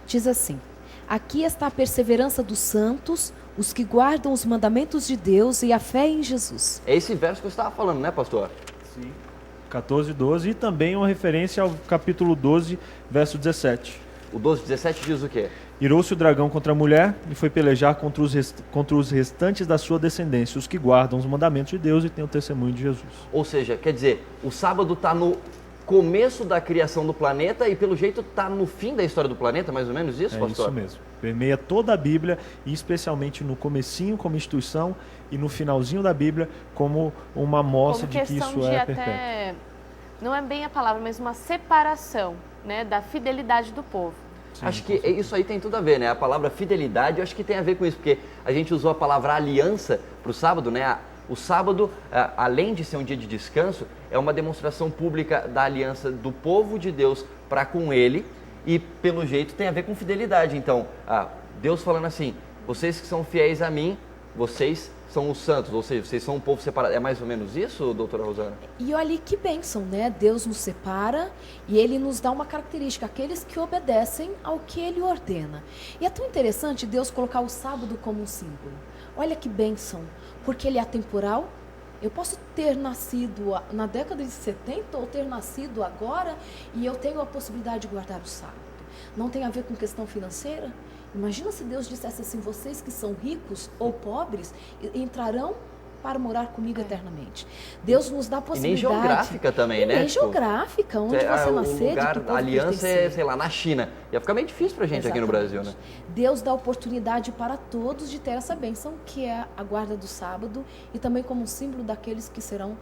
Diz assim: aqui está a perseverança dos santos, os que guardam os mandamentos de Deus e a fé em Jesus. É esse verso que você estava falando, né, pastor? Sim. 14, 12 e também uma referência ao capítulo 12, verso 17. O 12, 17 diz o quê? Irou-se o dragão contra a mulher e foi pelejar contra os restantes da sua descendência, os que guardam os mandamentos de Deus e têm o testemunho de Jesus. Ou seja, quer dizer, o sábado está no começo da criação do planeta e pelo jeito está no fim da história do planeta, mais ou menos isso, pastor? É isso mesmo. Permeia toda a Bíblia e especialmente no comecinho como instituição e no finalzinho da Bíblia como uma amostra de que isso é perpétuo. Não é bem a palavra, mas uma separação, né, da fidelidade do povo. Sim, acho que isso aí tem tudo a ver, né? A palavra fidelidade, eu acho que tem a ver com isso, porque a gente usou a palavra aliança para o sábado, né? O sábado, além de ser um dia de descanso, é uma demonstração pública da aliança do povo de Deus para com ele e, pelo jeito, tem a ver com fidelidade. Então, Deus falando assim, vocês que são fiéis a mim, vocês são os santos, ou seja, vocês são um povo separado. É mais ou menos isso, doutora Rosana? E olha que bênção, né? Deus nos separa e Ele nos dá uma característica, aqueles que obedecem ao que Ele ordena. E é tão interessante Deus colocar o sábado como um símbolo. Olha que bênção, porque Ele é atemporal. Eu posso ter nascido na década de 70 ou ter nascido agora e eu tenho a possibilidade de guardar o sábado. Não tem a ver com questão financeira? Imagina se Deus dissesse assim, vocês que são ricos ou pobres entrarão para morar comigo eternamente. Deus nos dá a possibilidade. E nem geográfica também, né? Nem geográfica, onde você nascer, lugar, a aliança é, sei lá, na China. Ia ficar meio difícil pra gente. Exatamente. Aqui no Brasil, né? Deus dá oportunidade para todos de ter essa bênção, que é a guarda do sábado, e também como um símbolo daqueles que serão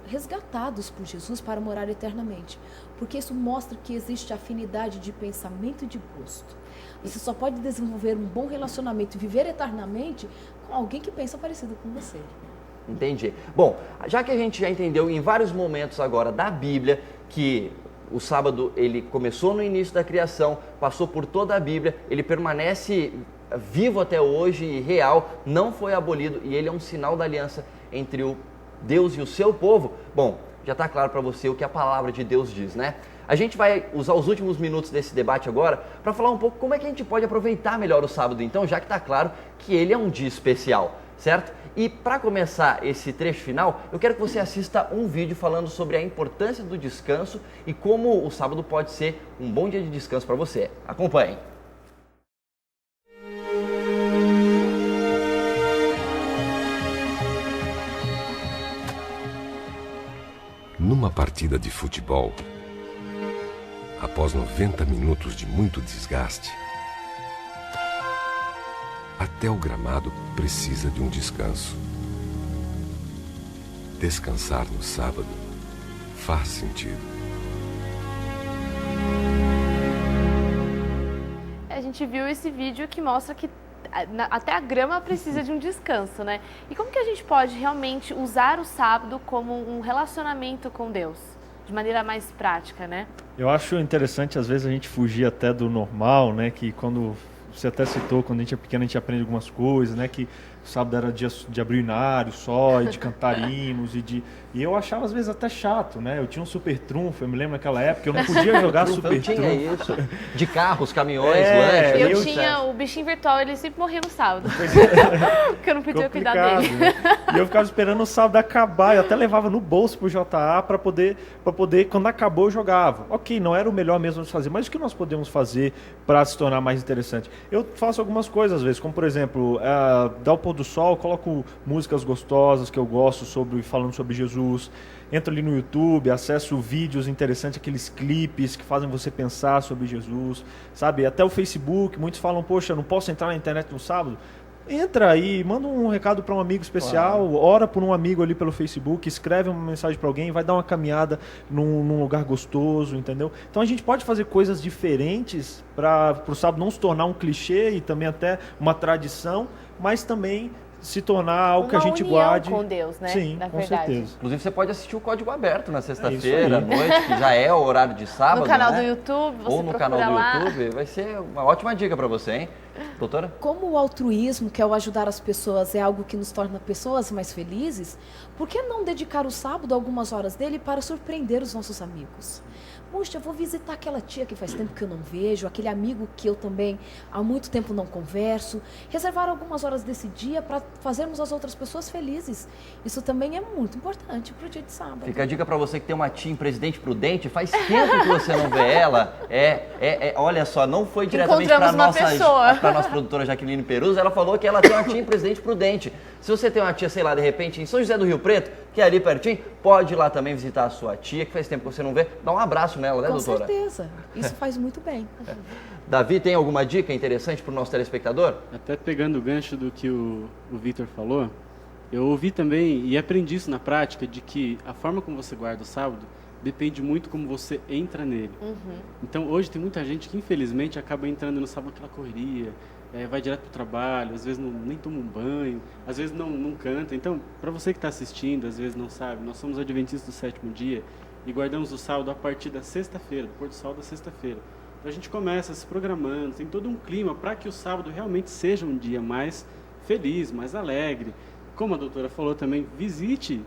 resgatados por Jesus para morar eternamente. Porque isso mostra que existe afinidade de pensamento e de gosto. Você só pode desenvolver um bom relacionamento e viver eternamente com alguém que pensa parecido com você. Entendi. Bom, já que a gente já entendeu em vários momentos agora da Bíblia que o sábado ele começou no início da criação, passou por toda a Bíblia, ele permanece vivo até hoje e real, não foi abolido e ele é um sinal da aliança entre o Deus e o seu povo. Bom, já está claro para você o que a palavra de Deus diz, né? A gente vai usar os últimos minutos desse debate agora para falar um pouco como é que a gente pode aproveitar melhor o sábado, então, já que está claro que ele é um dia especial, certo? E para começar esse trecho final, eu quero que você assista um vídeo falando sobre a importância do descanso e como o sábado pode ser um bom dia de descanso para você. Acompanhe. Numa partida de futebol, após 90 minutos de muito desgaste, até o gramado precisa de um descanso. Descansar no sábado faz sentido. A gente viu esse vídeo que mostra que até a grama precisa de um descanso, né? E como que a gente pode realmente usar o sábado como um relacionamento com Deus? De maneira mais prática, né? Eu acho interessante, às vezes, a gente fugir até do normal, né? Que quando você até citou, quando a gente é pequeno, a gente aprende algumas coisas, né? Que o sábado era dia de abrir o inário só, e de cantar hinos, e de E eu achava às vezes até chato, né? Eu tinha um super trunfo, eu me lembro naquela época, eu não podia jogar super trunfo. Eu tinha isso. De carros, caminhões, lanches. Eu tinha o bichinho virtual, ele sempre morria no sábado. Porque eu não podia cuidar dele. Né? E eu ficava esperando o sábado acabar, eu até levava no bolso pro JA para poder, quando acabou, eu jogava. Ok, não era o melhor mesmo de fazer, mas o que nós podemos fazer para se tornar mais interessante? Eu faço algumas coisas às vezes, como por exemplo, dar o pôr do sol, coloco músicas gostosas que eu gosto falando sobre Jesus. Entro ali no YouTube, acesso vídeos interessantes, aqueles clipes que fazem você pensar sobre Jesus, sabe? Até o Facebook, muitos falam, poxa, não posso entrar na internet no sábado. Entra aí, manda um recado para um amigo especial, ora por um amigo ali pelo Facebook, escreve uma mensagem para alguém, vai dar uma caminhada num lugar gostoso, entendeu? Então a gente pode fazer coisas diferentes para o sábado não se tornar um clichê e também até uma tradição, mas também se tornar algo que a gente guarde com Deus, né? Sim, na com verdade. certeza. Inclusive você pode assistir o Código Aberto na sexta-feira à noite, que já é o horário de sábado, no canal né? do YouTube, você ou no canal do lá. YouTube, vai ser uma ótima dica para você, hein? Doutora? Como o altruísmo, que é o ajudar as pessoas, é algo que nos torna pessoas mais felizes, por que não dedicar o sábado algumas horas dele para surpreender os nossos amigos? Puxa, eu vou visitar aquela tia que faz tempo que eu não vejo, aquele amigo que eu também há muito tempo não converso. Reservar algumas horas desse dia para fazermos as outras pessoas felizes. Isso também é muito importante para o dia de sábado. Fica a dica para você que tem uma tia em Presidente Prudente, faz tempo que você não vê ela. Olha só, não foi diretamente para nossa produtora Jaqueline Peruzzi, ela falou que ela tem uma tia em Presidente Prudente. Se você tem uma tia, sei lá, de repente em São José do Rio Preto, que é ali pertinho, pode ir lá também visitar a sua tia, que faz tempo que você não vê, dá um abraço nela, né, doutora? Com certeza, isso faz muito bem. Davi, tem alguma dica interessante para o nosso telespectador? Até pegando o gancho do que o Vitor falou, eu ouvi também e aprendi isso na prática, de que a forma como você guarda o sábado depende muito como você entra nele. Então hoje tem muita gente que infelizmente acaba entrando no sábado naquela correria, vai direto para o trabalho, às vezes nem toma um banho, às vezes não canta. Então, para você que está assistindo, às vezes não sabe, nós somos adventistas do sétimo dia e guardamos o sábado a partir da sexta-feira, do pôr do sol da sexta-feira. Então a gente começa se programando, tem todo um clima para que o sábado realmente seja um dia mais feliz, mais alegre. Como a doutora falou também, visite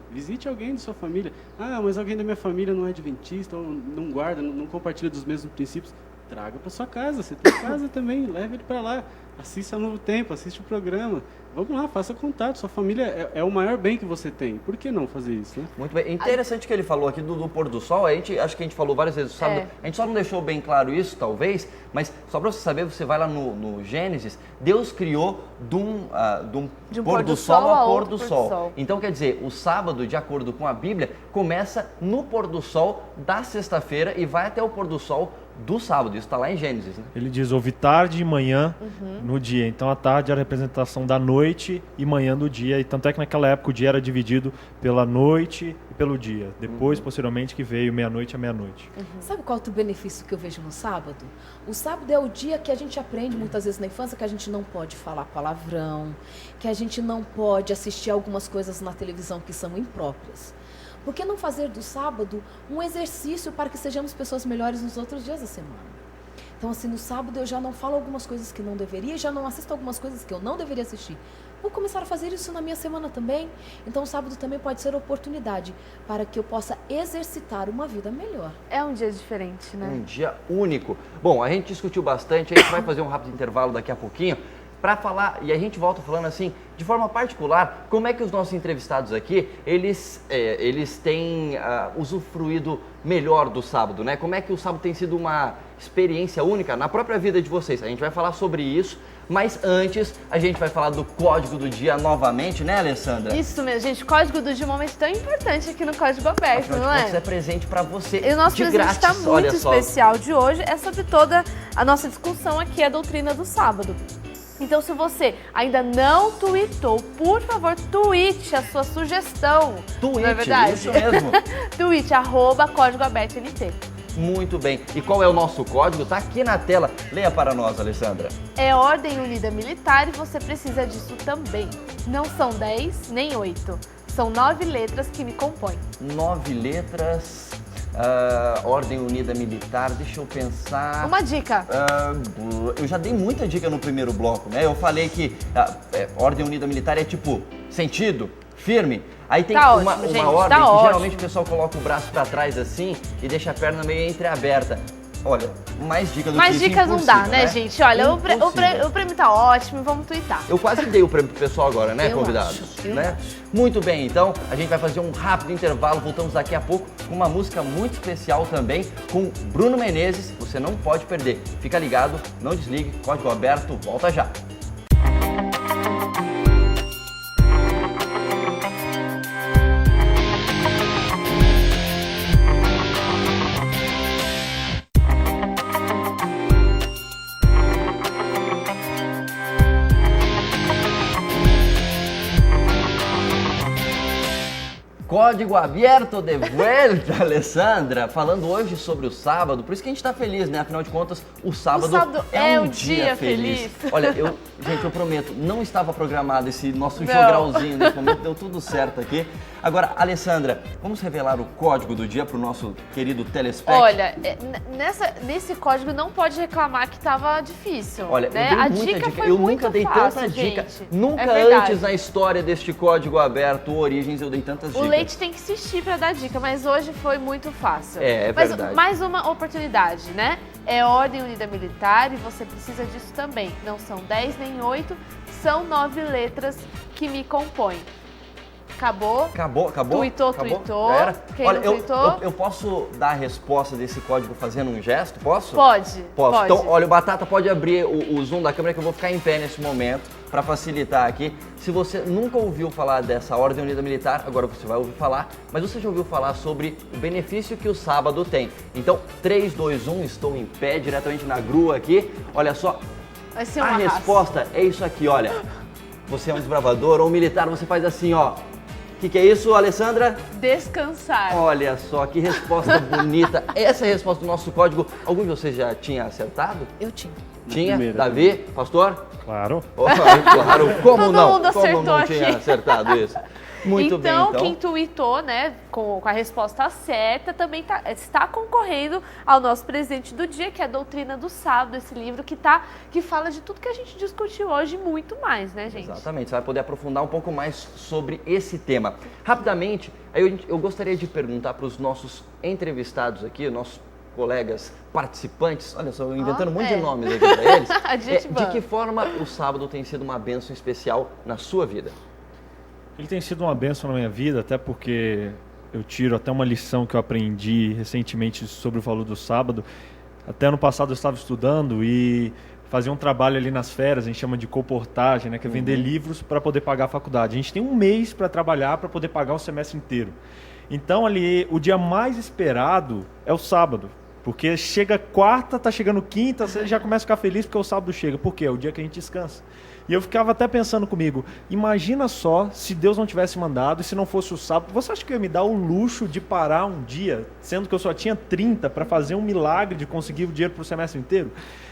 alguém de sua família. Ah, mas alguém da minha família não é adventista, ou não guarda, não compartilha dos mesmos princípios. Traga para sua casa, você tem casa também, leve ele para lá. Assista ao Novo Tempo, assiste o programa. Vamos lá, faça contato. Sua família é o maior bem que você tem. Por que não fazer isso, né? Muito bem. Interessante que ele falou aqui do pôr do sol. Acho que a gente falou várias vezes no sábado. A gente só não deixou bem claro isso, talvez. Mas só para você saber, você vai lá no Gênesis. Deus criou de um pôr do sol ao pôr do sol. Então, quer dizer, o sábado, de acordo com a Bíblia, começa no pôr do sol da sexta-feira e vai até o pôr do sol do sábado. Isso está lá em Gênesis, né? Ele diz, houve tarde e manhã no dia. Então a tarde era a representação da noite e manhã do dia. E tanto é que naquela época o dia era dividido pela noite e pelo dia. Depois, posteriormente, que veio meia-noite a meia-noite. Sabe qual é outro benefício que eu vejo no sábado? O sábado é o dia que a gente aprende muitas vezes na infância que a gente não pode falar palavrão, que a gente não pode assistir algumas coisas na televisão que são impróprias. Por que não fazer do sábado um exercício para que sejamos pessoas melhores nos outros dias da semana? Então, assim, no sábado eu já não falo algumas coisas que não deveria e já não assisto algumas coisas que eu não deveria assistir. Vou começar a fazer isso na minha semana também. Então, o sábado também pode ser oportunidade para que eu possa exercitar uma vida melhor. É um dia diferente, né? Um dia único. Bom, a gente discutiu bastante, a gente vai fazer um rápido intervalo daqui a pouquinho para falar, e a gente volta falando assim, de forma particular, como é que os nossos entrevistados aqui, eles têm usufruído melhor do sábado, né? Como é que o sábado tem sido uma experiência única na própria vida de vocês. A gente vai falar sobre isso, mas antes a gente vai falar do Código do Dia novamente, né, Alessandra? Isso mesmo, gente. Código do Dia é um momento tão importante aqui no Código Aberto, não é? Isso é presente para você. E o nosso presente grátis, está muito especial de hoje, é sobre toda a nossa discussão aqui, a doutrina do sábado. Então, se você ainda não tweetou, por favor, tweete a sua sugestão. Tweete, não é verdade? Isso mesmo. Tweete, @CódigoAbertoNT. Muito bem. E qual é o nosso código? Tá aqui na tela. Leia para nós, Alessandra. É Ordem Unida Militar e você precisa disso também. Não são 10 nem 8. São 9 letras que me compõem. 9 letras... Ordem Unida Militar, deixa eu pensar... Uma dica. Eu já dei muita dica no primeiro bloco, né? Eu falei que Ordem Unida Militar é tipo sentido, firme. Aí tem Tá uma ótimo, gente, ordem tá que ótimo. geralmente o pessoal coloca o braço pra trás assim e deixa a perna meio entreaberta. Olha, mais dicas do que Mais isso, dicas não dá, impossível, né, gente? Olha, Impossível. o prêmio tá ótimo, vamos twittar. Eu quase dei o prêmio pro pessoal agora, né, Eu convidados? acho, eu Né? Muito bem, então a gente vai fazer um rápido intervalo, voltamos daqui a pouco com uma música muito especial também com Bruno Menezes, você não pode perder. Fica ligado, não desligue, código aberto, volta já. Código aberto de vuelta, Alessandra, falando hoje sobre o sábado, por isso que a gente tá feliz, né? Afinal de contas, o sábado é um dia feliz. Olha, gente, eu prometo, não estava programado esse nosso jogralzinho nesse momento, deu tudo certo aqui. Agora, Alessandra, vamos revelar o código do dia pro nosso querido telespect? Olha, nesse código não pode reclamar que tava difícil. Olha, né? eu dei A muita dica dica, foi eu muito nunca dei fácil, tanta dica, gente. nunca É verdade. antes na história deste código aberto Origens eu dei tantas O dicas. Leite tem que insistir pra dar dica, mas hoje foi muito fácil. É Mas verdade. mais uma oportunidade, né? É Ordem Unida Militar e você precisa disso também. Não são 10 nem 8, são 9 letras que me compõem. Acabou? Acabou? Tweetou. Já era? Quem Olha, não tweetou? eu posso dar a resposta desse código fazendo um gesto? Posso? Pode. Posso. Pode. Então, olha, o Batata pode abrir o zoom da câmera que eu vou ficar em pé nesse momento para facilitar aqui. Se você nunca ouviu falar dessa Ordem Unida Militar, agora você vai ouvir falar, mas você já ouviu falar sobre o benefício que o sábado tem. Então, 3, 2, 1, estou em pé diretamente na grua aqui. Olha só, Vai ser a uma resposta é isso aqui, olha. Você é um desbravador ou um militar, você faz assim, ó. O que é isso, Alessandra? Descansar. Olha só, que resposta bonita. Essa é a resposta do nosso código. Algum de vocês já tinha acertado? Eu tinha. Tinha? primeira, Davi? Pastor? Claro. Oh, claro, como Todo não? mundo Como acertou não tinha aqui. acertado isso? Muito bem, então. Quem tweetou, né, com a resposta certa, também está concorrendo ao nosso presente do dia, que é a Doutrina do Sábado, esse livro que fala de tudo que a gente discutiu hoje e muito mais, né, gente? Exatamente, você vai poder aprofundar um pouco mais sobre esse tema. Rapidamente, aí eu gostaria de perguntar para os nossos entrevistados aqui, nossos colegas participantes, olha só, eu inventando um monte de nomes aqui para eles. De que forma o sábado tem sido uma bênção especial na sua vida? Ele tem sido uma bênção na minha vida, até porque eu tiro até uma lição que eu aprendi recentemente sobre o valor do sábado. Até ano passado eu estava estudando e fazia um trabalho ali nas férias, a gente chama de comportagem, né, que é vender livros para poder pagar a faculdade. A gente tem um mês para trabalhar para poder pagar o semestre inteiro. Então ali o dia mais esperado é o sábado. Porque chega quarta, tá chegando quinta, você já começa a ficar feliz porque o sábado chega. Por quê? É o dia que a gente descansa. E eu ficava até pensando comigo, imagina só se Deus não tivesse mandado e se não fosse o sábado, você acha que eu ia me dar o luxo de parar um dia, sendo que eu só tinha 30 para fazer um milagre de conseguir o dinheiro para o semestre inteiro?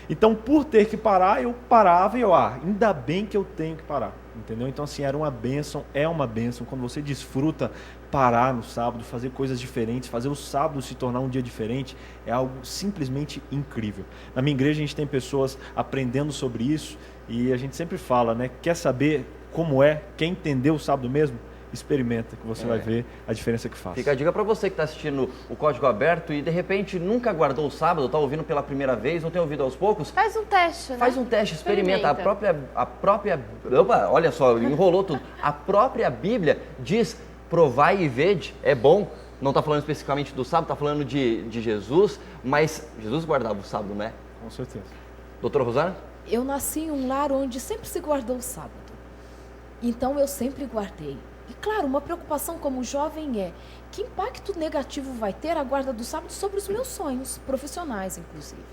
Então, por ter que parar, eu parava e ainda bem que eu tenho que parar, entendeu? Então, assim, era uma bênção, é uma bênção, quando você desfruta parar no sábado, fazer coisas diferentes, fazer o sábado se tornar um dia diferente, é algo simplesmente incrível. Na minha igreja, a gente tem pessoas aprendendo sobre isso, e a gente sempre fala, né? Quer saber como é? Quer entender o sábado mesmo? Experimenta, que você vai ver a diferença que faz. Fica a dica para você que está assistindo o Código Aberto e de repente nunca guardou o sábado, está ouvindo pela primeira vez, não tem ouvido aos poucos. Faz um teste, né? Faz um teste, experimenta. A própria, opa, olha só, enrolou tudo. A própria Bíblia diz, provai e vede, é bom. Não está falando especificamente do sábado, está falando de Jesus, mas Jesus guardava o sábado, né? Com certeza. Doutora Rosana? Eu nasci em um lar onde sempre se guardou o sábado. Então eu sempre guardei. E claro, uma preocupação como jovem é que impacto negativo vai ter a guarda do sábado sobre os meus sonhos, profissionais inclusive.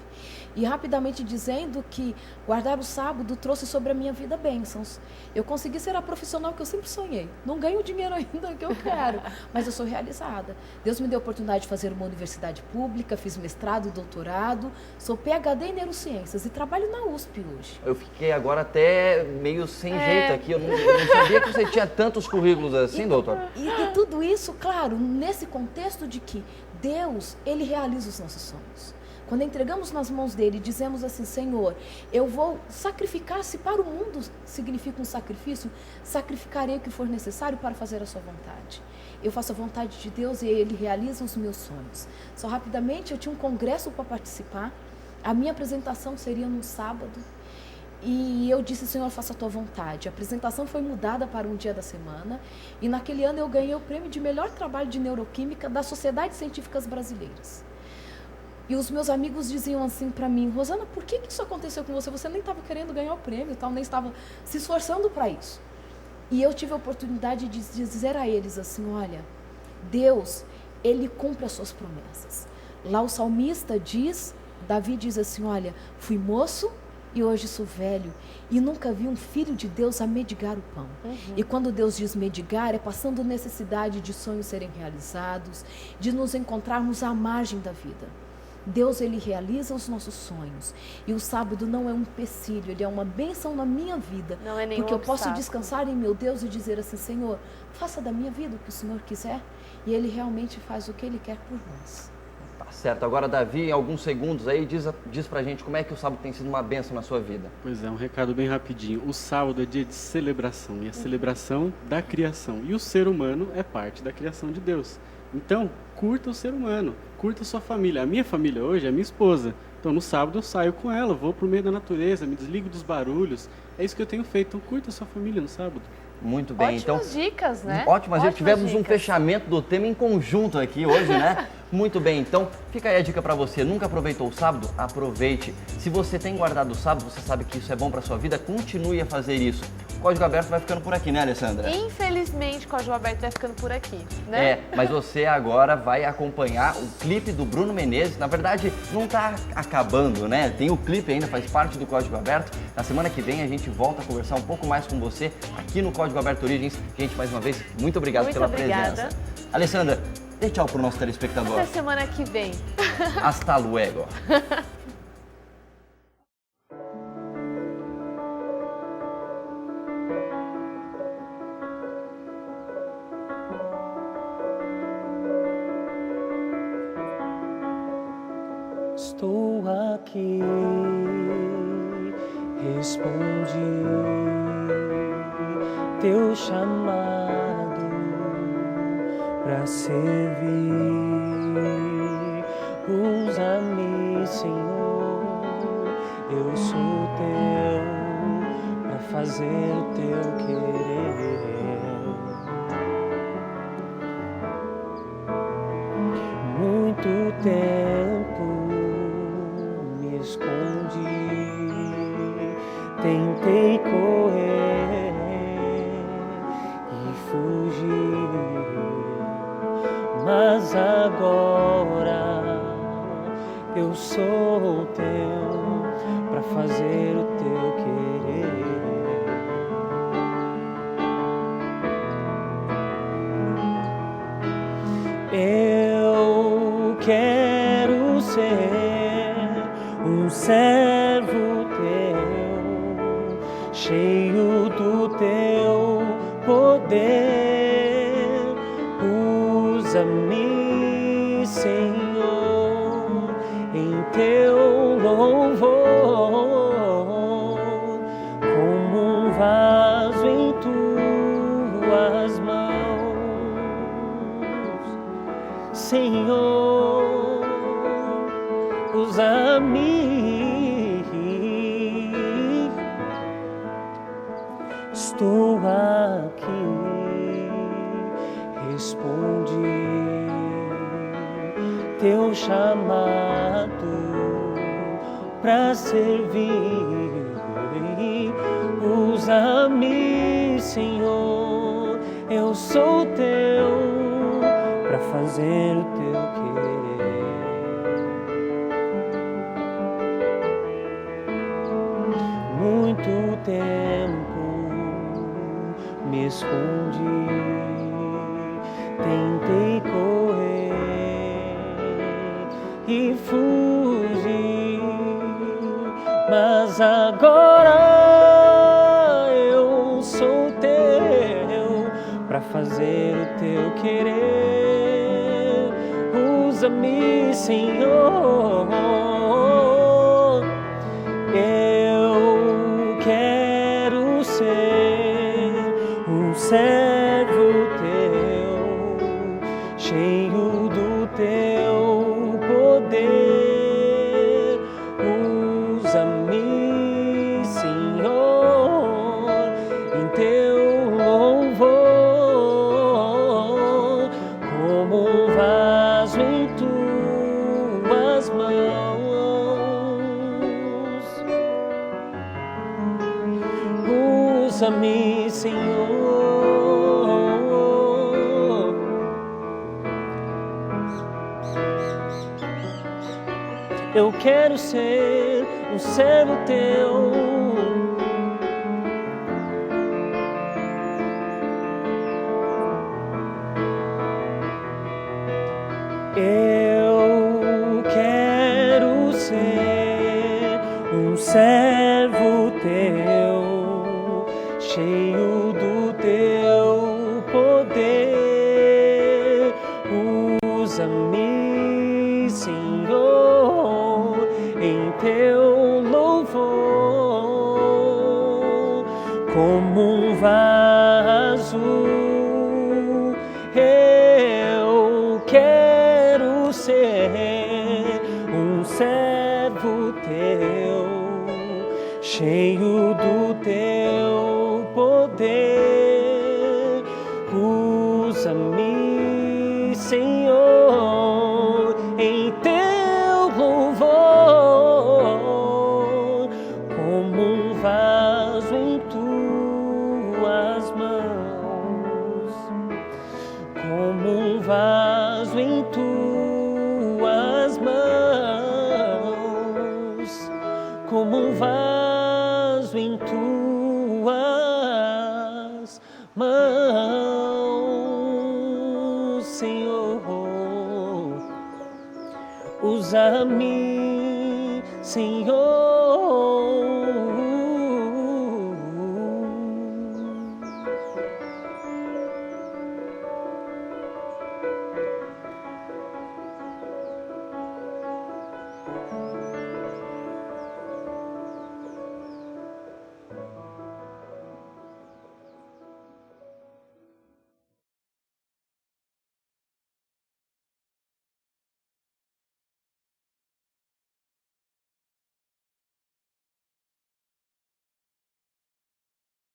E rapidamente dizendo que guardar o sábado trouxe sobre a minha vida bênçãos. Eu consegui ser a profissional que eu sempre sonhei. Não ganho o dinheiro ainda que eu quero, mas eu sou realizada. Deus me deu a oportunidade de fazer uma universidade pública, fiz mestrado, doutorado, sou PhD em neurociências e trabalho na USP hoje. Eu fiquei agora até meio sem jeito aqui, eu não sabia que você tinha tantos currículos assim, doutor. E tudo isso, claro, nesse contexto de que Deus, Ele realiza os nossos sonhos. quando entregamos nas mãos dele e dizemos assim, Senhor, eu vou sacrificar, se para o mundo significa um sacrifício, sacrificarei o que for necessário para fazer a sua vontade. Eu faço a vontade de Deus e ele realiza os meus sonhos. Só rapidamente, eu tinha um congresso para participar, a minha apresentação seria no sábado, e eu disse, Senhor, faça a tua vontade. A apresentação foi mudada para um dia da semana, e naquele ano eu ganhei o prêmio de melhor trabalho de neuroquímica da Sociedade Científicas Brasileiras. E os meus amigos diziam assim para mim, Rosana, por que isso aconteceu com você? Você nem estava querendo ganhar o prêmio, tal, nem estava se esforçando para isso. E eu tive a oportunidade de dizer a eles assim, olha, Deus, ele cumpre as suas promessas. Lá o salmista diz, Davi diz assim, olha, fui moço e hoje sou velho, e nunca vi um filho de Deus a mendigar o pão. E quando Deus diz mendigar, é passando necessidade de sonhos serem realizados, de nos encontrarmos à margem da vida. Deus, ele realiza os nossos sonhos, e o sábado não é um empecilho, ele é uma bênção na minha vida, não é nenhum porque eu obstáculo. posso descansar em meu Deus e dizer assim, Senhor, faça da minha vida o que o Senhor quiser, e ele realmente faz o que ele quer por nós. Tá certo. Agora, Davi, em alguns segundos aí, diz pra gente como é que o sábado tem sido uma bênção na sua vida. Pois é, um recado bem rapidinho. O sábado é dia de celebração, e a celebração da criação. E o ser humano é parte da criação de Deus. Então, curta o ser humano, curta a sua família. A minha família hoje é a minha esposa. Então, no sábado eu saio com ela, vou pro meio da natureza, me desligo dos barulhos. É isso que eu tenho feito. Então, curta a sua família no sábado. Muito bem, Ótimas dicas, né? Ótimas dicas. Tivemos dicas. um fechamento do tema em conjunto aqui hoje, né? Muito bem, então fica aí a dica para você. Nunca aproveitou o sábado? Aproveite. Se você tem guardado o sábado, você sabe que isso é bom para sua vida, continue a fazer isso. O Código Aberto vai ficando por aqui, né, Alessandra? Infelizmente, o Código Aberto vai ficando por aqui, né? É, mas você agora vai acompanhar o clipe do Bruno Menezes. Na verdade, não tá acabando, né? Tem o clipe ainda, faz parte do Código Aberto. Na semana que vem a gente volta a conversar um pouco mais com você aqui no Código Aberto Origens. Gente, mais uma vez, muito obrigado pela presença. Alessandra, dê tchau pro nosso telespectador. Até semana que vem. Hasta luego. Estou aqui, respondi teu chamado para servir. Usa-me, Senhor, eu sou teu para fazer o teu querer. Muito tempo me escondi, tentei correr e fugir, mas agora eu sou teu para fazer o teu querer. Eu quero ser um servo teu, cheio do teu poder. Usa-me, Senhor, em teu louvor, como um vaso em tuas mãos, Senhor, usa-me. Estou aqui, respondi teu chamado para servir. Usa-me, Senhor, eu sou teu para fazer o teu querer. Muito tempo me escondi, tentei correr e fugir, mas agora eu sou teu para fazer o teu querer. Usa-me, Senhor, servo teu, cheio do teu poder. Usa-me, Senhor, em teu louvor, como um vaso em tuas mãos. Usa-me, Senhor. Eu quero ser um servo teu. Eu quero ser um servo teu, cheio do teu poder. Usa-me, Senhor, em teu louvor, como um vaso. Eu quero ser um servo teu, cheio do teu poder. Usa-me, Senhor, em teu louvor, como um vaso em tuas mãos, como um vaso em tuas mãos, como um vaso em tuas mãos, Senhor. Usa-me, Senhor.